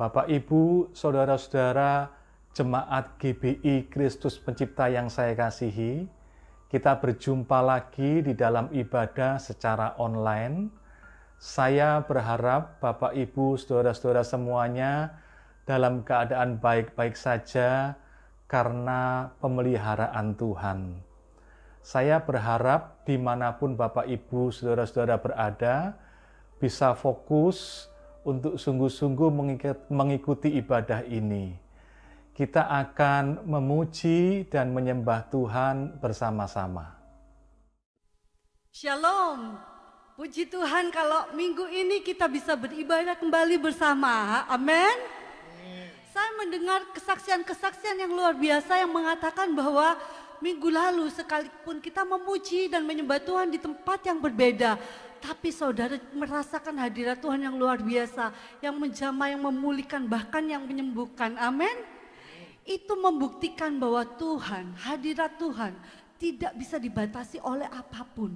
Bapak, Ibu, Saudara-saudara Jemaat GBI Kristus Pencipta yang saya kasihi, kita berjumpa lagi di dalam ibadah secara online. Saya berharap Bapak, Ibu, Saudara-saudara semuanya dalam keadaan baik-baik saja karena pemeliharaan Tuhan. Saya berharap dimanapun Bapak, Ibu, Saudara-saudara berada, bisa fokus untuk sungguh-sungguh mengikuti ibadah ini. Kita akan memuji dan menyembah Tuhan bersama-sama. Shalom, puji Tuhan kalau minggu ini kita bisa beribadah kembali bersama, amin. Saya mendengar kesaksian-kesaksian yang luar biasa yang mengatakan bahwa minggu lalu sekalipun kita memuji dan menyembah Tuhan di tempat yang berbeda, tapi saudara merasakan hadirat Tuhan yang luar biasa, yang menjamah, yang memulihkan, bahkan yang menyembuhkan, amin. Itu membuktikan bahwa Tuhan, hadirat Tuhan tidak bisa dibatasi oleh apapun.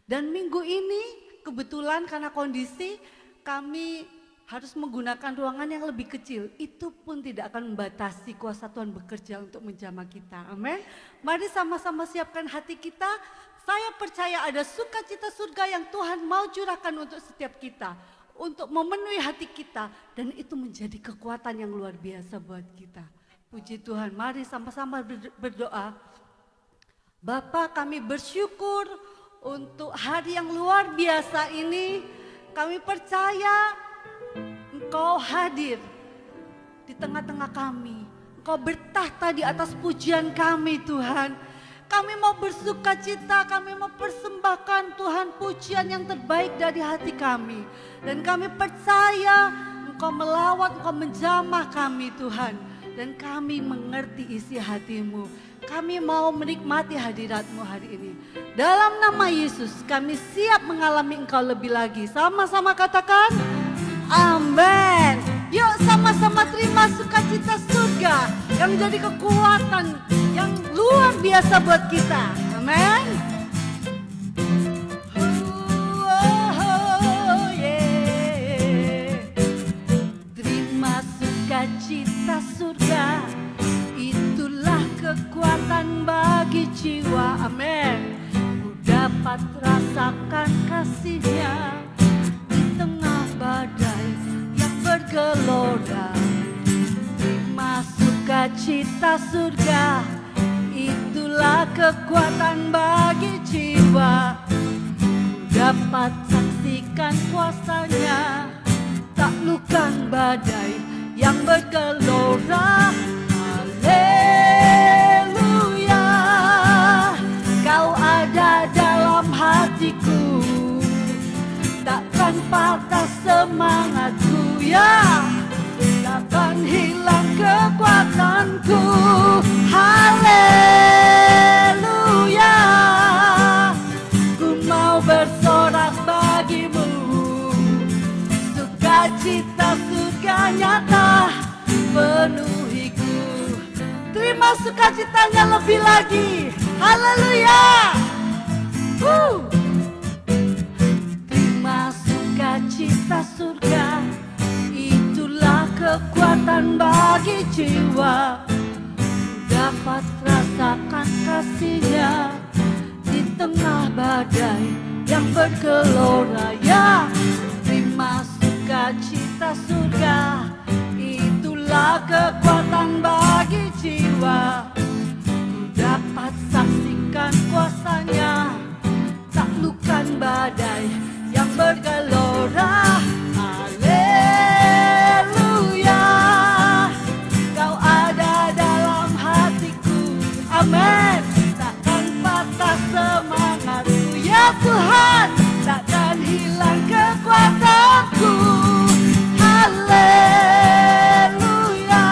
Dan minggu ini kebetulan karena kondisi kami harus menggunakan ruangan yang lebih kecil, itu pun tidak akan membatasi kuasa Tuhan bekerja untuk menjamah kita, amin. Mari sama-sama siapkan hati kita. Saya percaya ada sukacita surga yang Tuhan mau curahkan untuk setiap kita, untuk memenuhi hati kita, dan itu menjadi kekuatan yang luar biasa buat kita. Puji Tuhan, mari sama-sama berdoa. Bapa, kami bersyukur untuk hari yang luar biasa ini. Kami percaya Engkau hadir di tengah-tengah kami. Engkau bertahta di atas pujian kami, Tuhan. Kami mau bersuka cita, kami mau persembahkan Tuhan pujian yang terbaik dari hati kami. Dan kami percaya Engkau melawat, Engkau menjamah kami, Tuhan. Dan kami mengerti isi hati-Mu. Kami mau menikmati hadirat-Mu hari ini. Dalam nama Yesus kami siap mengalami Engkau lebih lagi. Sama-sama katakan amin. Yuk sama-sama terima sukacita surga yang menjadi kekuatan yang luar biasa buat kita. Amin. Terima sukacita surga, itulah kekuatan bagi jiwa. Amin. Ku dapat rasakan kasih-Nya di tengah badai yang bergelora. Terima sukacita surga, itulah kekuatan bagi jiwa. Dapat saksikan kuasa-Nya, taklukkan badai yang bergelora. Haleluya, Kau ada dalam hatiku, takkan patah semangatku, ya, takkan hilang kekuatanku. Haleluya, ku mau bersorak bagimu, sukacita surga nyata penuhiku. Terima sukacitanya lebih lagi. Haleluya. Terima sukacita surga, itulah kekuatan bagi jiwa. Dapat rasakan kasih-Nya di tengah badai yang bergelora, ya. Terima sukacita surga, itulah kekuatan bagi jiwa. Dapat saksikan kuasa-Nya, taklukkan badai yang bergelora. Haleluya, Kau ada dalam hatiku, amin. Takkan patah semangatku, ya Tuhan, takkan hilang kekuatanku. Haleluya,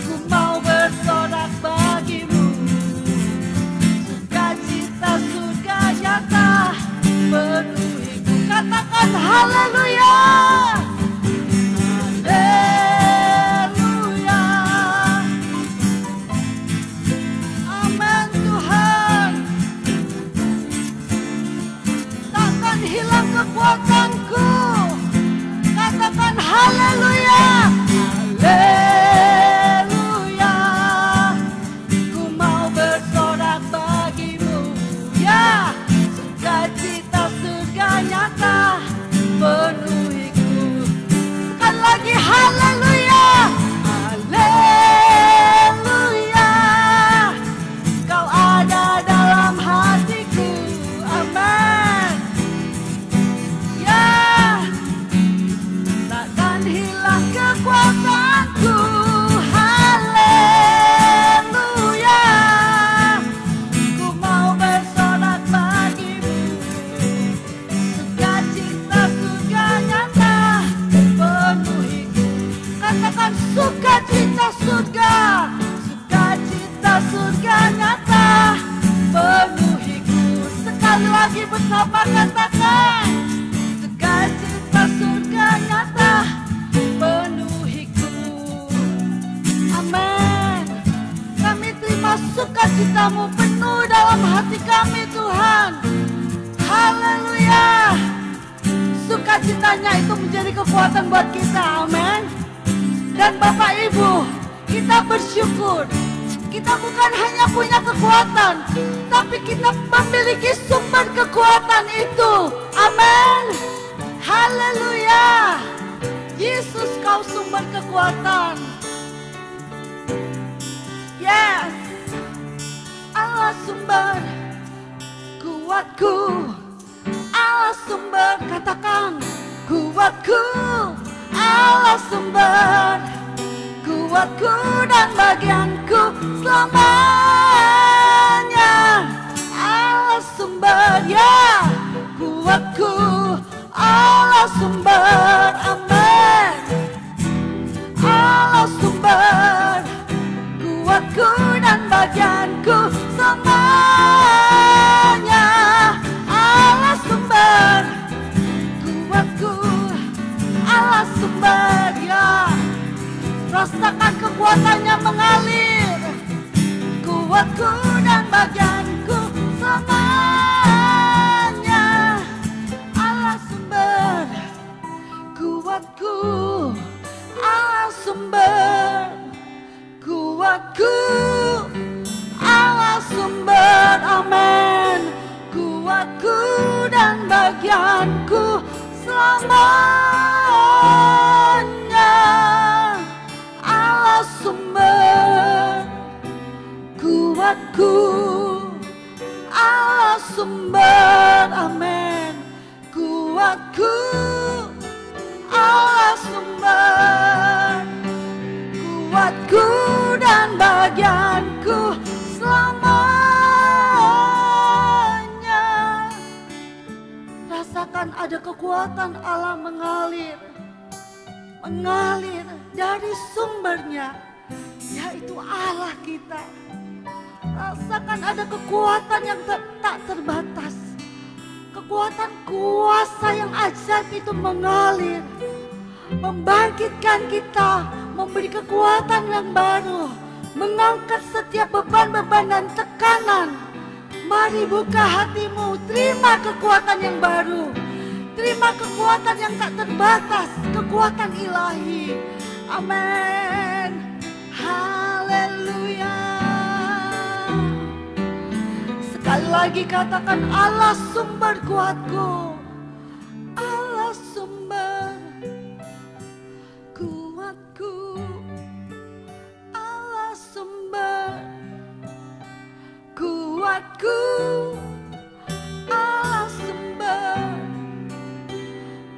ku mau bersorak bagimu, sukacita surga nyata penuhiku. Katakan haleluya. haleluya, haleluya. Ku mau bersorak bagimu, ya. Sukacita surga nyata penuhiku. Sekali lagi haleluya, haleluya. Kau ada dalam hatiku, amin. Ya, takkan hilang kekuatanku, haleluya. Ku mau bersorak bagimu, sukacita surga nyata penuhiku. Katakan sukacita surga, sukacita surga nyata penuhiku. Sekali lagi bersama katakan, sukacita surga nyata penuhiku. Amin. Kami terima sukacitamu penuh dalam hati kami, Tuhan. Haleluya. Sukacitanya itu menjadi kekuatan buat kita, amin. Dan Bapak Ibu, kita bersyukur. Kita bukan hanya punya kekuatan, tapi kita memiliki sumber kekuatan itu. Amin. Haleluya. Yesus, kau sumber kekuatan. Yes. Allah sumber kuatku. Allah sumber, katakan kuatku. Allah sumber kuatku dan bagianku selamanya. Allah sumber, ya, kuatku. Allah sumber, amin. Allah sumber kuatku dan bagianku selamanya. Allah sumber kuatku. Allah sumber, ya. Rasakan kekuatannya mengalir. Kuatku dan bagianku selamanya. Allah sumber kuatku. Allah sumber kuatku. Allah sumber, amin. Kuatku dan bagianku selamanya. Allah sumber kuatku. Allah sumber, amin. Kuatku. Allah sumber kuatku dan bagianku selamanya. Rasakan ada kekuatan Allah mengalir dari sumbernya, yaitu Allah kita. Rasakan ada kekuatan yang tak terbatas. Kekuatan kuasa yang ajaib itu mengalir, membangkitkan kita, memberi kekuatan yang baru, mengangkat setiap beban-beban dan tekanan. Mari buka hatimu, terima kekuatan yang baru. Terima kekuatan yang tak terbatas, kekuatan ilahi. Amin. Haleluya. Sekali lagi katakan, Allah sumber kuatku. Allah sumber kuatku. Allah sumber kuatku. Allah sumber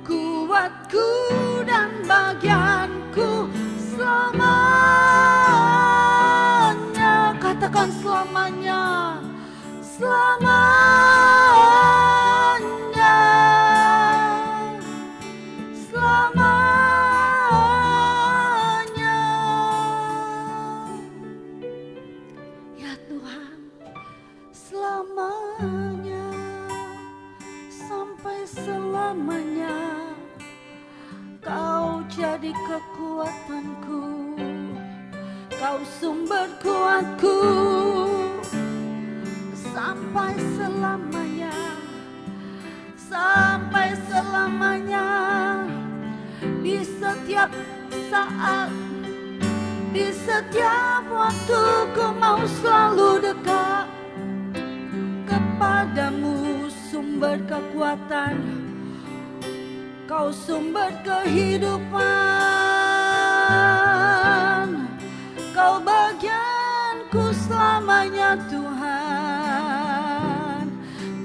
kuatku dan bagianku selamanya. Katakan selamanya. Selamanya. Selamanya. Ya Tuhan, selamanya. Sampai selamanya. Kau jadi kekuatanku. Kau sumber kuatku. Sampai selamanya. Sampai selamanya. di setiap saat, di setiap waktu ku mau selalu dekat kepadamu, sumber kekuatan, kau sumber kehidupan, kau bagianku selamanya Tuhan.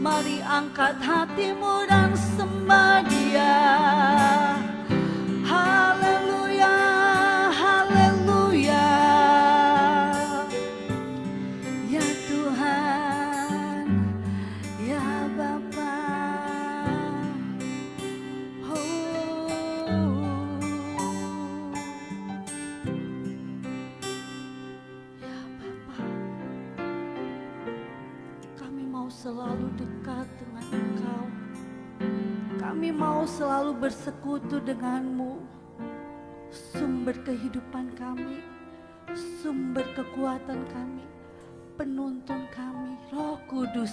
Mari angkat hatimu dan sembah Dia. Haleluya, haleluya. Ya Tuhan, ya Bapa. Selalu dekat dengan Engkau. Kami mau selalu bersekutu denganmu, sumber kehidupan kami, sumber kekuatan kami, penuntun kami, Roh Kudus.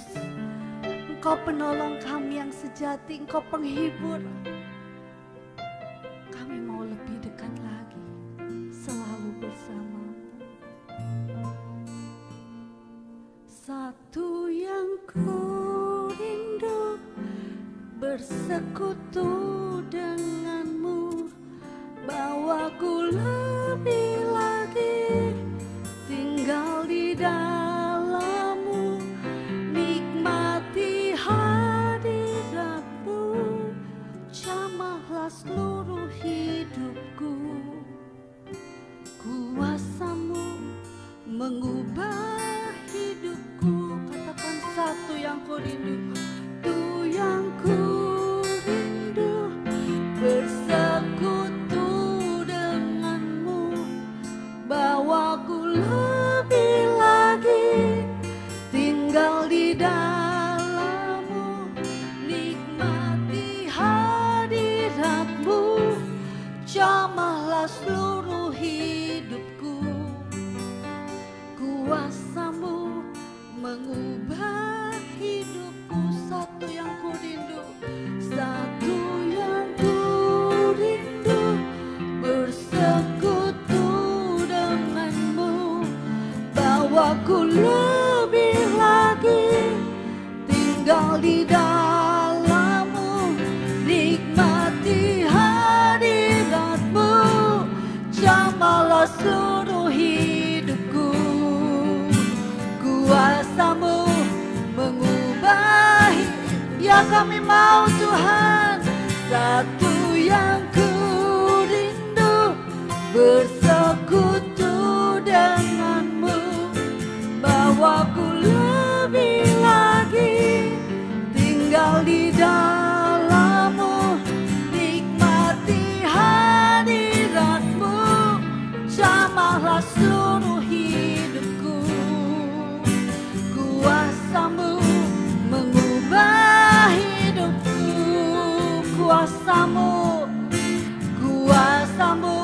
Engkau penolong kami yang sejati, Engkau penghibur. Kami mau lebih dekat lagi, selalu bersamamu. Satu yang ku rindu, bersekutu denganmu, bawaku lebih lagi tinggal di dalammu, nikmati hadiratmu, jamahlah seluruh hidupku. Kuasamu mengubah hidupku. Katakan satu yang ku rindu, tu yang ku rindu, bersekutu denganmu, bawaku lebih lagi tinggal di dalammu, nikmati hadiratmu, jamahlah seluruh hidupku. Kuasamu mengubah hidupku. Satu yang ku rindu, satu yang ku rindu, bersekutu denganmu, bawaku lebih lagi tinggal di dalammu, nikmati hadiratmu, jamahlah seluruh hidupku. Kuasamu mengubah, ya kami mau Tuhan. Satu yang ku rindu, bersekutu denganmu, bawaku lebih lagi tinggal di dalammu, nikmati hadiratmu, jamahlah seluruh hidupku. Kuasamu mengubah hidupku, kuasamu, kuasamu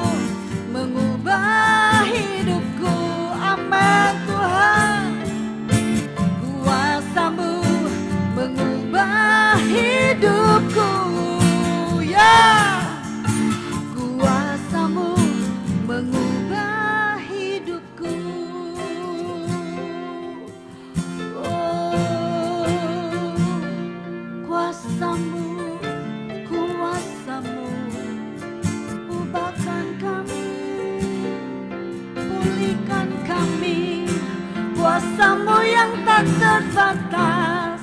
mengubah hidupku. Amin Tuhan. Kuasamu mengubah hidupku, ya. Kuasamu mengubah hidupku. Kuasamu, kuasamu, ubahkan kami, pulihkan kami. Kuasamu yang tak terbatas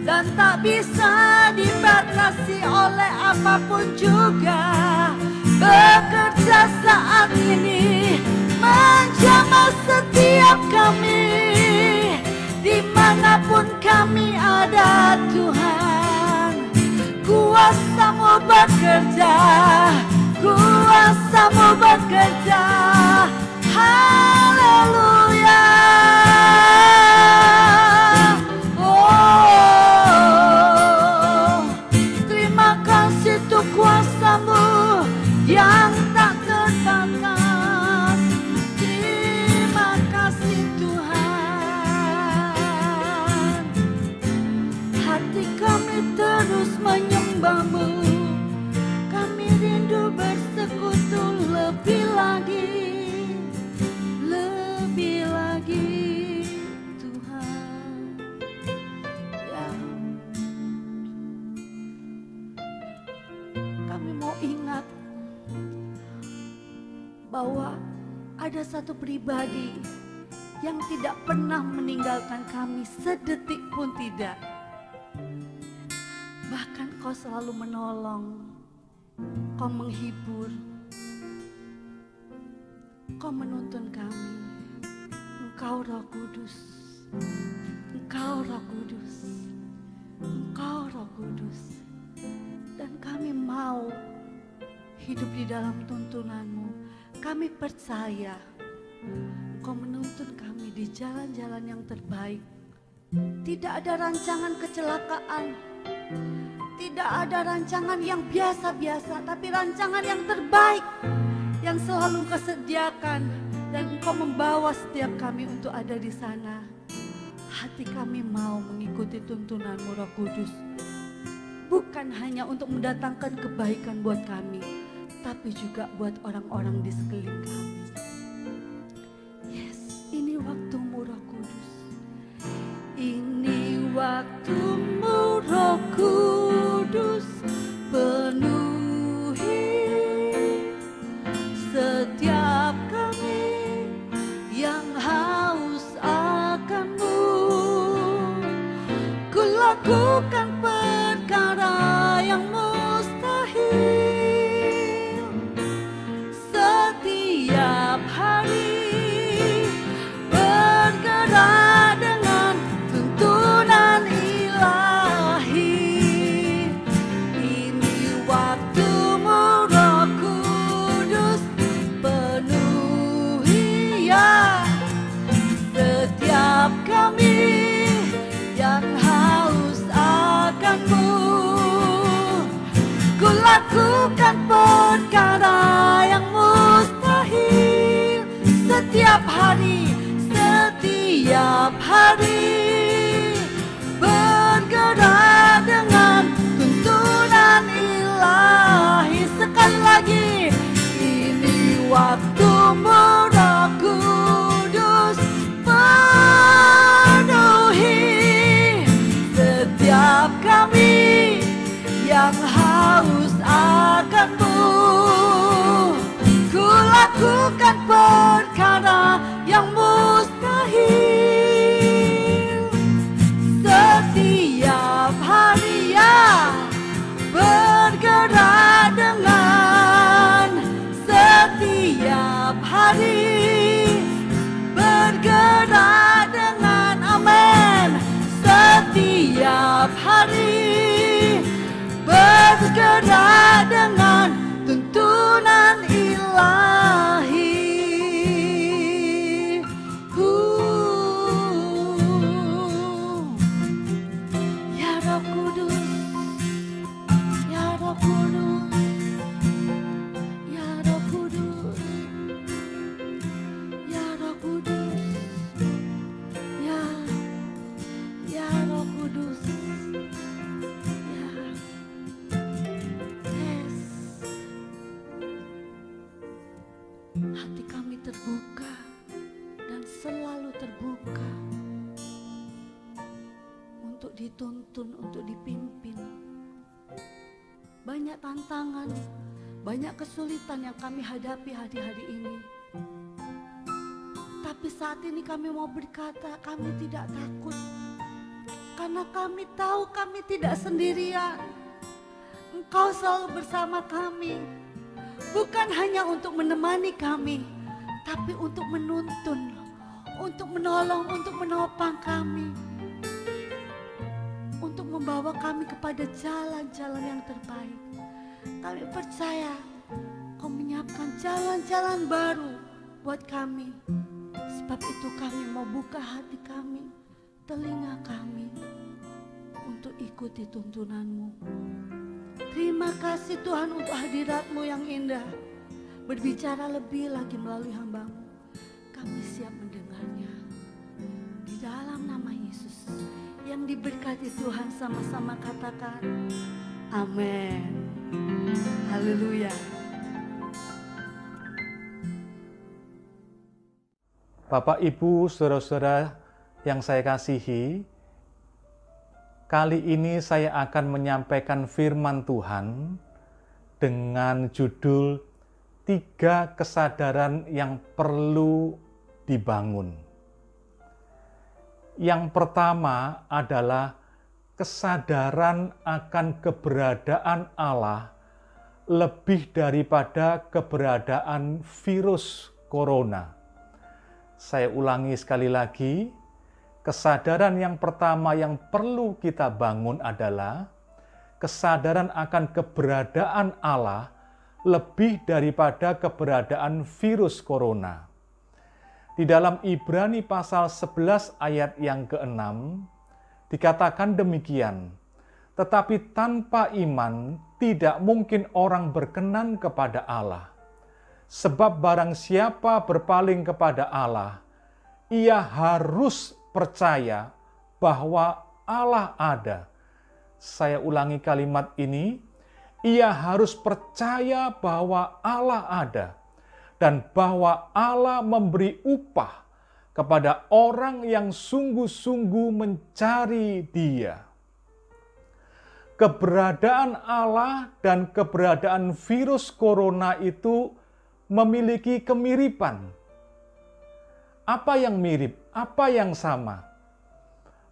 dan tak bisa dibatasi oleh apapun juga, bekerja saat ini menjamah setiap kami, dimanapun kami ada Tuhan. Kuasamu bekerja, kuasamu bekerja. Haleluya. Oh, terima kasih untuk kuasamu yang tak terbatas. Terima kasih Tuhan. Hati kami terus menyembah-Mu, kami rindu bahwa ada satu pribadi yang tidak pernah meninggalkan kami sedetik pun tidak. Bahkan Kau selalu menolong, Kau menghibur, Kau menuntun kami. Engkau Roh Kudus, Engkau Roh Kudus, Engkau Roh Kudus. Dan kami mau hidup di dalam tuntunan-Mu. Kami percaya Kau menuntun kami di jalan-jalan yang terbaik. Tidak ada rancangan kecelakaan, tidak ada rancangan yang biasa-biasa, tapi rancangan yang terbaik yang selalu Kau sediakan, dan Engkau membawa setiap kami untuk ada di sana. Hati kami mau mengikuti tuntunan-Mu Roh Kudus, bukan hanya untuk mendatangkan kebaikan buat kami, tapi juga buat orang-orang di sekeliling kami. Yes, ini waktu-Mu Roh Kudus. Ini waktu-Mu Roh Kudus, penuhi setiap kami yang haus akan-Mu. Ku lakukan perkara yang mustahil setiap hari, bergerak dengan tuntunan ilahi. Ini waktu-Mu Roh Kudus, penuhi ya setiap kami yang haus akan-Mu. Ku lakukan perkara yang mustahil setiap hari, bergerak dengan tuntunan ilahi. Sekali lagi, ini waktu-Mu Roh Kudus, penuhi setiap kami yang haus akan-Mu. Ku lakukan perkara yang mustahil setiap hari, ya, bergerak dengan setiap hari, bergerak dengan, amin, setiap hari, bergerak dengan tuntunan ilahi. Ya Roh Kudus, ya Roh Kudus, ya Roh Kudus, ya Roh Kudus, ya Roh Kudus, ya. Yes. Hati kami terbuka dan selalu terbuka untuk dituntun, untuk dipimpin. Banyak tantangan, banyak kesulitan yang kami hadapi hari-hari ini. Tapi saat ini kami mau berkata, kami tidak takut. Karena kami tahu kami tidak sendirian. Engkau selalu bersama kami. Bukan hanya untuk menemani kami, tapi untuk menuntun, untuk menolong, untuk menopang kami, untuk membawa kami kepada jalan-jalan yang terbaik. Kami percaya Kau menyiapkan jalan-jalan baru buat kami. Sebab itu kami mau buka hati kami, telinga kami, untuk ikuti tuntunan-Mu. Terima kasih Tuhan untuk hadirat-Mu yang indah. Berbicara lebih lagi melalui hamba-Mu. Kami siap mendengarnya. Di dalam nama Yesus yang diberkati Tuhan, sama-sama katakan amin. Haleluya. Bapak, Ibu, saudara-saudara yang saya kasihi, kali ini saya akan menyampaikan firman Tuhan dengan judul 3 kesadaran yang perlu dibangun. Yang pertama adalah kesadaran akan keberadaan Allah lebih daripada keberadaan virus corona. Saya ulangi sekali lagi, kesadaran yang pertama yang perlu kita bangun adalah kesadaran akan keberadaan Allah lebih daripada keberadaan virus corona. Di dalam Ibrani pasal 11 ayat yang ke-6 dikatakan demikian, tetapi tanpa iman tidak mungkin orang berkenan kepada Allah. Sebab barang siapa berpaling kepada Allah, ia harus percaya bahwa Allah ada. Saya ulangi kalimat ini, ia harus percaya bahwa Allah ada dan bahwa Allah memberi upah kepada orang yang sungguh-sungguh mencari Dia. Keberadaan Allah dan keberadaan virus corona itu memiliki kemiripan. Apa yang mirip? Apa yang sama?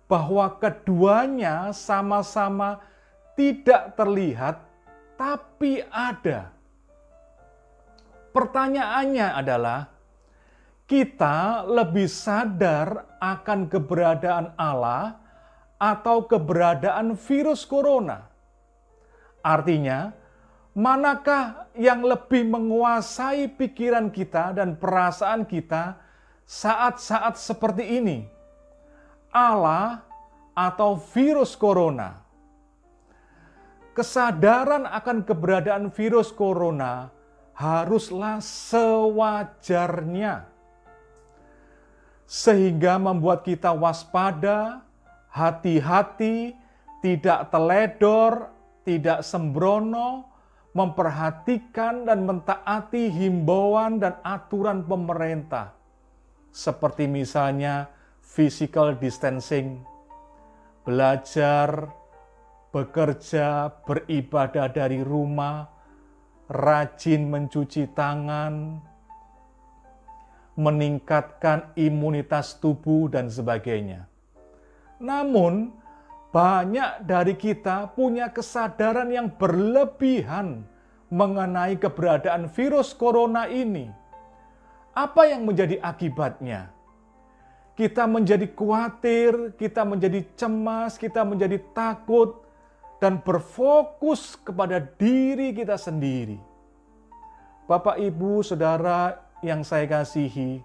Bahwa keduanya sama-sama tidak terlihat, tapi ada. Pertanyaannya adalah, kita lebih sadar akan keberadaan Allah atau keberadaan virus corona? Artinya, manakah yang lebih menguasai pikiran kita dan perasaan kita saat-saat seperti ini? Allah atau virus corona? Kesadaran akan keberadaan virus corona haruslah sewajarnya, sehingga membuat kita waspada, hati-hati, tidak teledor, tidak sembrono, memperhatikan dan mentaati himbauan dan aturan pemerintah, seperti misalnya physical distancing, belajar, bekerja, beribadah dari rumah, rajin mencuci tangan, meningkatkan imunitas tubuh, dan sebagainya. Namun, banyak dari kita punya kesadaran yang berlebihan mengenai keberadaan virus corona ini. Apa yang menjadi akibatnya? Kita menjadi khawatir, kita menjadi cemas, kita menjadi takut, dan berfokus kepada diri kita sendiri. Bapak, Ibu, Saudara yang saya kasihi,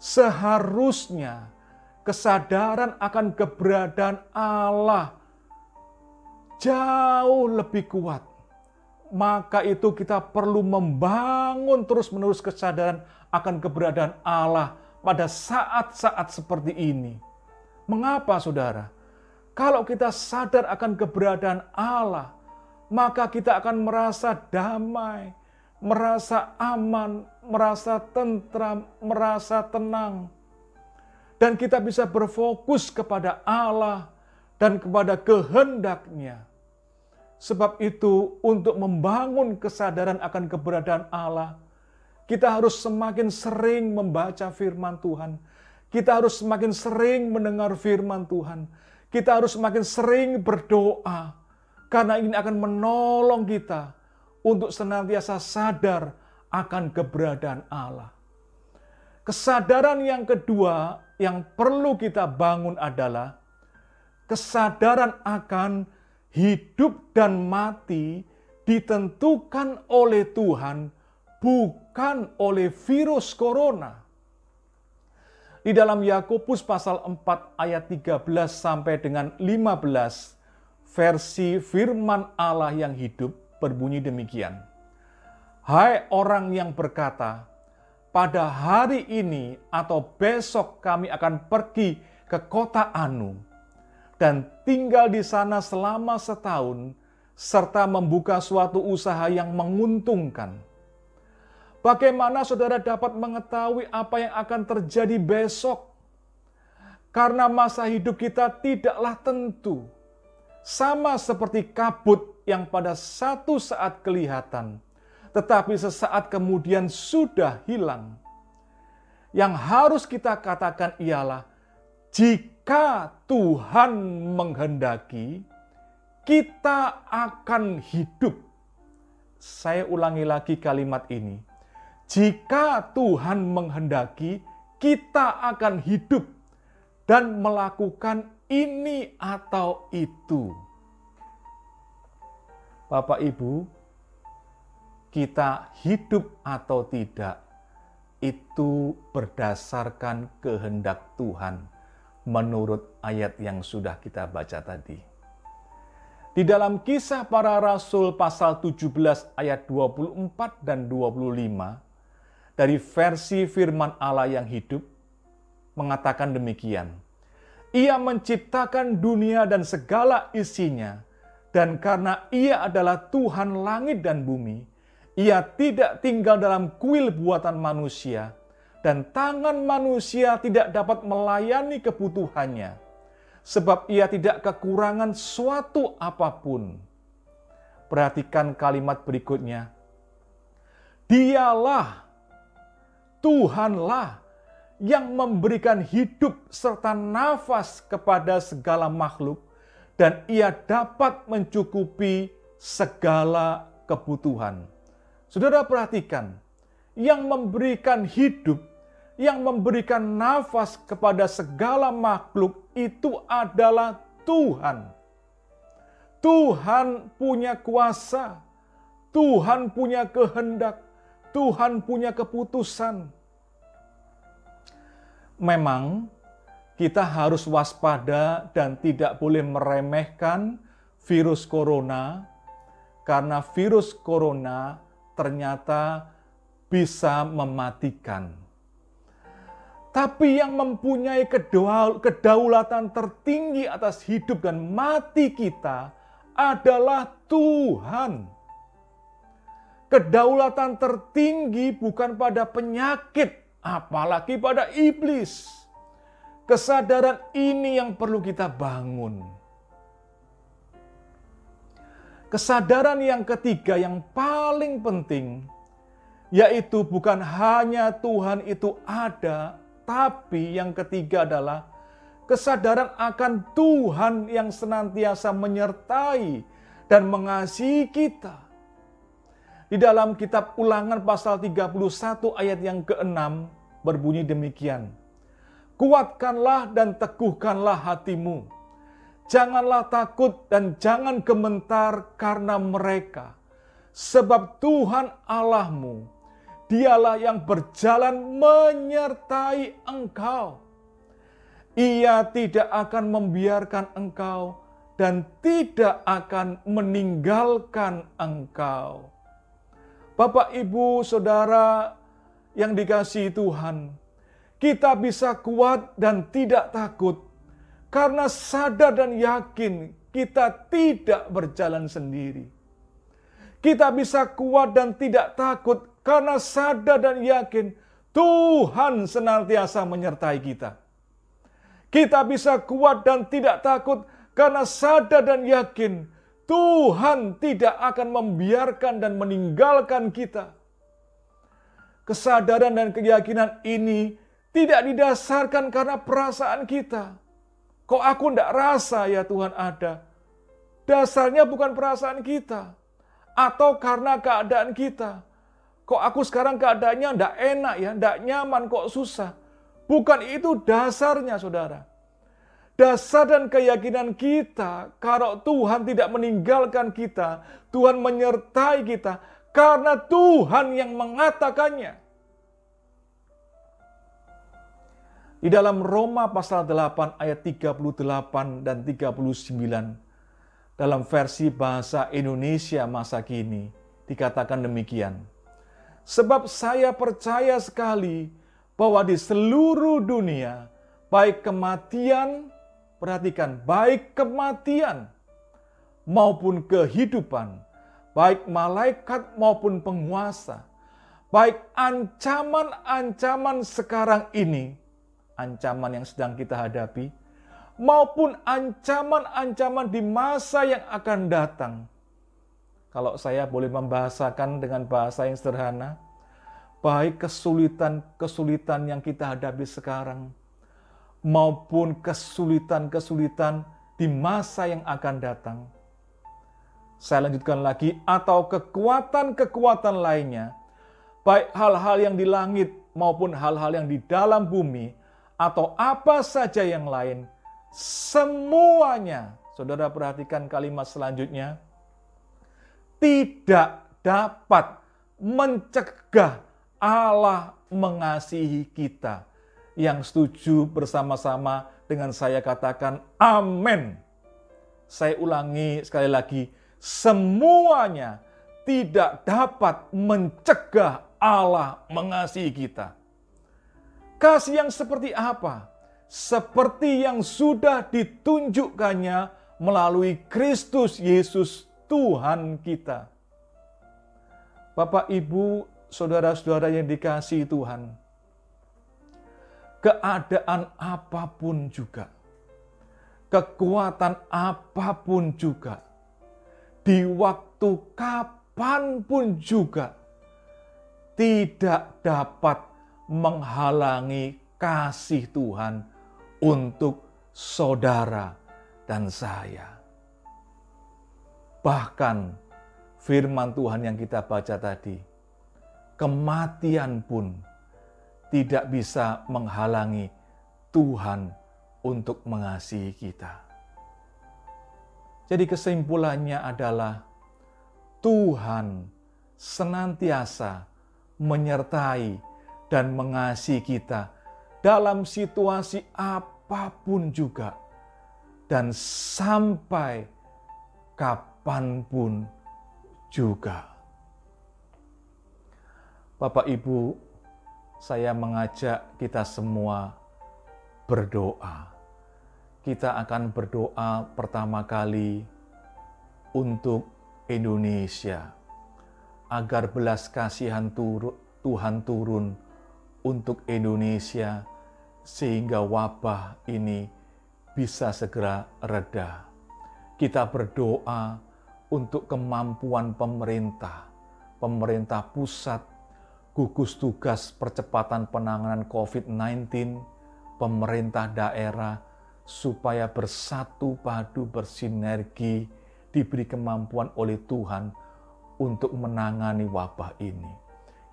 seharusnya kesadaran akan keberadaan Allah jauh lebih kuat. Maka itu kita perlu membangun terus-menerus kesadaran akan keberadaan Allah pada saat-saat seperti ini. Mengapa, saudara? Kalau kita sadar akan keberadaan Allah, maka kita akan merasa damai, merasa aman, merasa tentram, merasa tenang. Dan kita bisa berfokus kepada Allah dan kepada kehendak-Nya. Sebab itu, untuk membangun kesadaran akan keberadaan Allah, kita harus semakin sering membaca firman Tuhan. Kita harus semakin sering mendengar firman Tuhan. Kita harus semakin sering berdoa, karena ini akan menolong kita untuk senantiasa sadar akan keberadaan Allah. Kesadaran yang kedua yang perlu kita bangun adalah kesadaran akan hidup dan mati ditentukan oleh Tuhan, bukan oleh virus corona. Di dalam Yakobus pasal 4 ayat 13 sampai dengan 15, versi firman Allah yang hidup berbunyi demikian. Hai orang yang berkata, pada hari ini atau besok kami akan pergi ke kota Anu dan tinggal di sana selama setahun, serta membuka suatu usaha yang menguntungkan. Bagaimana saudara dapat mengetahui apa yang akan terjadi besok? Karena masa hidup kita tidaklah tentu. Sama seperti kabut yang pada satu saat kelihatan, tetapi sesaat kemudian sudah hilang. Yang harus kita katakan ialah, jika Tuhan menghendaki, kita akan hidup. Saya ulangi lagi kalimat ini. Jika Tuhan menghendaki, kita akan hidup dan melakukan ini atau itu. Bapak Ibu, kita hidup atau tidak, itu berdasarkan kehendak Tuhan menurut ayat yang sudah kita baca tadi. Di dalam Kisah Para Rasul pasal 17 ayat 24 dan 25, dari versi firman Allah yang hidup, mengatakan demikian. Ia menciptakan dunia dan segala isinya, dan karena Ia adalah Tuhan langit dan bumi, Ia tidak tinggal dalam kuil buatan manusia, dan tangan manusia tidak dapat melayani kebutuhannya, sebab Ia tidak kekurangan suatu apapun. Perhatikan kalimat berikutnya. Dialah, Tuhanlah, yang memberikan hidup serta nafas kepada segala makhluk, dan Ia dapat mencukupi segala kebutuhan. Saudara perhatikan, yang memberikan hidup, yang memberikan nafas kepada segala makhluk itu adalah Tuhan. Tuhan punya kuasa, Tuhan punya kehendak, Tuhan punya keputusan. Memang kita harus waspada dan tidak boleh meremehkan virus corona, karena virus corona ternyata bisa mematikan. Tapi yang mempunyai kedaulatan tertinggi atas hidup dan mati kita adalah Tuhan. Kedaulatan tertinggi bukan pada penyakit, apalagi pada iblis. Kesadaran ini yang perlu kita bangun. Kesadaran yang ketiga yang paling penting, yaitu bukan hanya Tuhan itu ada, tapi yang ketiga adalah kesadaran akan Tuhan yang senantiasa menyertai dan mengasihi kita. Di dalam kitab Ulangan pasal 31 ayat yang ke-6 berbunyi demikian. Kuatkanlah dan teguhkanlah hatimu. Janganlah takut dan jangan gemetar karena mereka. Sebab Tuhan Allahmu, Dialah yang berjalan menyertai engkau. Ia tidak akan membiarkan engkau dan tidak akan meninggalkan engkau. Bapak, Ibu, Saudara yang dikasihi Tuhan, kita bisa kuat dan tidak takut karena sadar dan yakin kita tidak berjalan sendiri. Kita bisa kuat dan tidak takut karena sadar dan yakin Tuhan senantiasa menyertai kita. Kita bisa kuat dan tidak takut karena sadar dan yakin Tuhan tidak akan membiarkan dan meninggalkan kita. Kesadaran dan keyakinan ini tidak didasarkan karena perasaan kita. Kok aku tidak rasa ya Tuhan ada? Dasarnya bukan perasaan kita. Atau karena keadaan kita. Kok aku sekarang keadaannya tidak enak ya, tidak nyaman, kok susah. Bukan itu dasarnya, saudara. Dasar dan keyakinan kita, kalau Tuhan tidak meninggalkan kita, Tuhan menyertai kita, karena Tuhan yang mengatakannya. Di dalam Roma pasal 8 ayat 38 dan 39, dalam versi bahasa Indonesia masa kini, dikatakan demikian. Sebab saya percaya sekali bahwa di seluruh dunia, baik kematian, perhatikan, baik kematian maupun kehidupan, baik malaikat maupun penguasa, baik ancaman-ancaman sekarang ini, ancaman yang sedang kita hadapi, maupun ancaman-ancaman di masa yang akan datang. Kalau saya boleh membahasakan dengan bahasa yang sederhana, baik kesulitan-kesulitan yang kita hadapi sekarang, maupun kesulitan-kesulitan di masa yang akan datang. Saya lanjutkan lagi, atau kekuatan-kekuatan lainnya, baik hal-hal yang di langit maupun hal-hal yang di dalam bumi, atau apa saja yang lain, semuanya, saudara perhatikan kalimat selanjutnya, tidak dapat mencegah Allah mengasihi kita. Yang setuju bersama-sama dengan saya katakan amin. Saya ulangi sekali lagi, semuanya tidak dapat mencegah Allah mengasihi kita. Kasih yang seperti apa? Seperti yang sudah ditunjukkannya melalui Kristus Yesus Tuhan kita. Bapak, Ibu, saudara-saudara yang dikasihi Tuhan, keadaan apapun juga, kekuatan apapun juga, di waktu kapanpun juga, tidak dapat menghalangi kasih Tuhan untuk saudara dan saya. Bahkan firman Tuhan yang kita baca tadi, kematian pun tidak bisa menghalangi Tuhan untuk mengasihi kita. Jadi kesimpulannya adalah Tuhan senantiasa menyertai dan mengasihi kita dalam situasi apapun juga dan sampai kapanpun juga. Bapak Ibu, saya mengajak kita semua berdoa. Kita akan berdoa pertama kali untuk Indonesia, agar belas kasihan Tuhan turun untuk Indonesia, sehingga wabah ini bisa segera reda. Kita berdoa untuk kemampuan pemerintah pusat, gugus tugas percepatan penanganan COVID-19, pemerintah daerah, supaya bersatu padu bersinergi, diberi kemampuan oleh Tuhan untuk menangani wabah ini.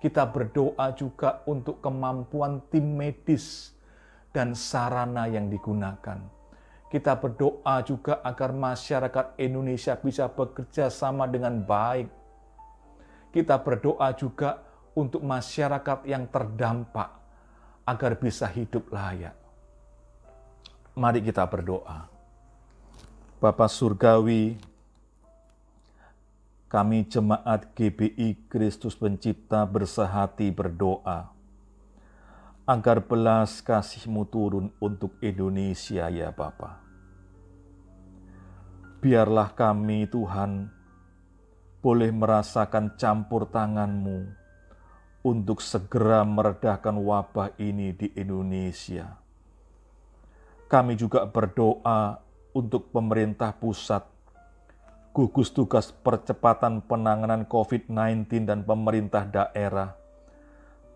Kita berdoa juga untuk kemampuan tim medis dan sarana yang digunakan. Kita berdoa juga agar masyarakat Indonesia bisa bekerja sama dengan baik. Kita berdoa juga untuk masyarakat yang terdampak agar bisa hidup layak. Mari kita berdoa. Bapa Surgawi, kami jemaat GBI Kristus Pencipta bersehati berdoa agar belas kasih-Mu turun untuk Indonesia ya Bapa. Biarlah kami Tuhan boleh merasakan campur tangan-Mu untuk segera meredakan wabah ini di Indonesia. Kami juga berdoa untuk pemerintah pusat, gugus tugas percepatan penanganan COVID-19 dan pemerintah daerah.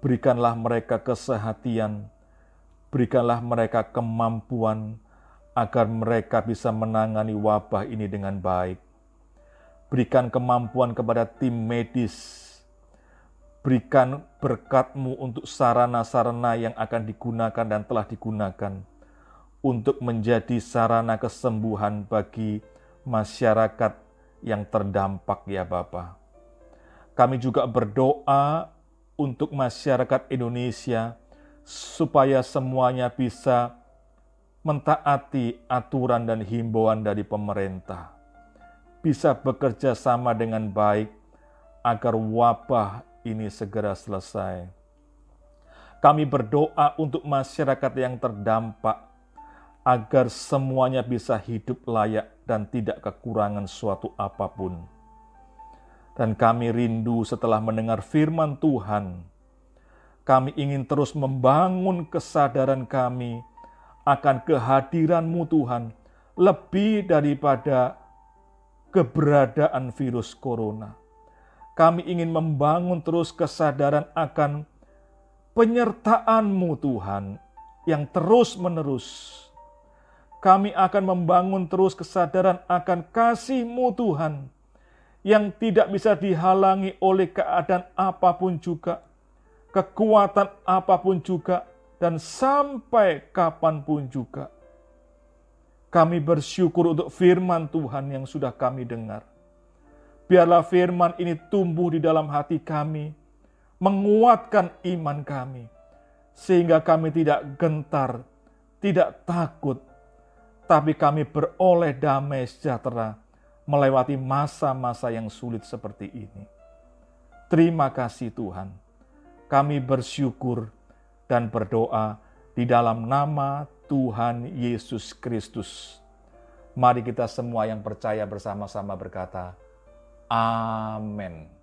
Berikanlah mereka kesehatan, berikanlah mereka kemampuan agar mereka bisa menangani wabah ini dengan baik. Berikan kemampuan kepada tim medis, berikan berkat-Mu untuk sarana-sarana yang akan digunakan dan telah digunakan untuk menjadi sarana kesembuhan bagi masyarakat yang terdampak ya Bapa. Kami juga berdoa untuk masyarakat Indonesia supaya semuanya bisa mentaati aturan dan himbauan dari pemerintah, bisa bekerja sama dengan baik agar wabah ini segera selesai. Kami berdoa untuk masyarakat yang terdampak agar semuanya bisa hidup layak dan tidak kekurangan suatu apapun. Dan kami rindu setelah mendengar firman Tuhan, kami ingin terus membangun kesadaran kami akan kehadiran-Mu Tuhan, lebih daripada keberadaan virus corona. kami ingin membangun terus kesadaran akan penyertaan-Mu Tuhan yang terus-menerus. Kami akan membangun terus kesadaran akan kasih-Mu Tuhan yang tidak bisa dihalangi oleh keadaan apapun juga, kekuatan apapun juga, dan sampai kapanpun juga. Kami bersyukur untuk firman Tuhan yang sudah kami dengar. Biarlah firman ini tumbuh di dalam hati kami, menguatkan iman kami, sehingga kami tidak gentar, tidak takut, tapi kami beroleh damai sejahtera melewati masa-masa yang sulit seperti ini. Terima kasih Tuhan. Kami bersyukur dan berdoa di dalam nama Tuhan Yesus Kristus. Mari kita semua yang percaya bersama-sama berkata, Amin.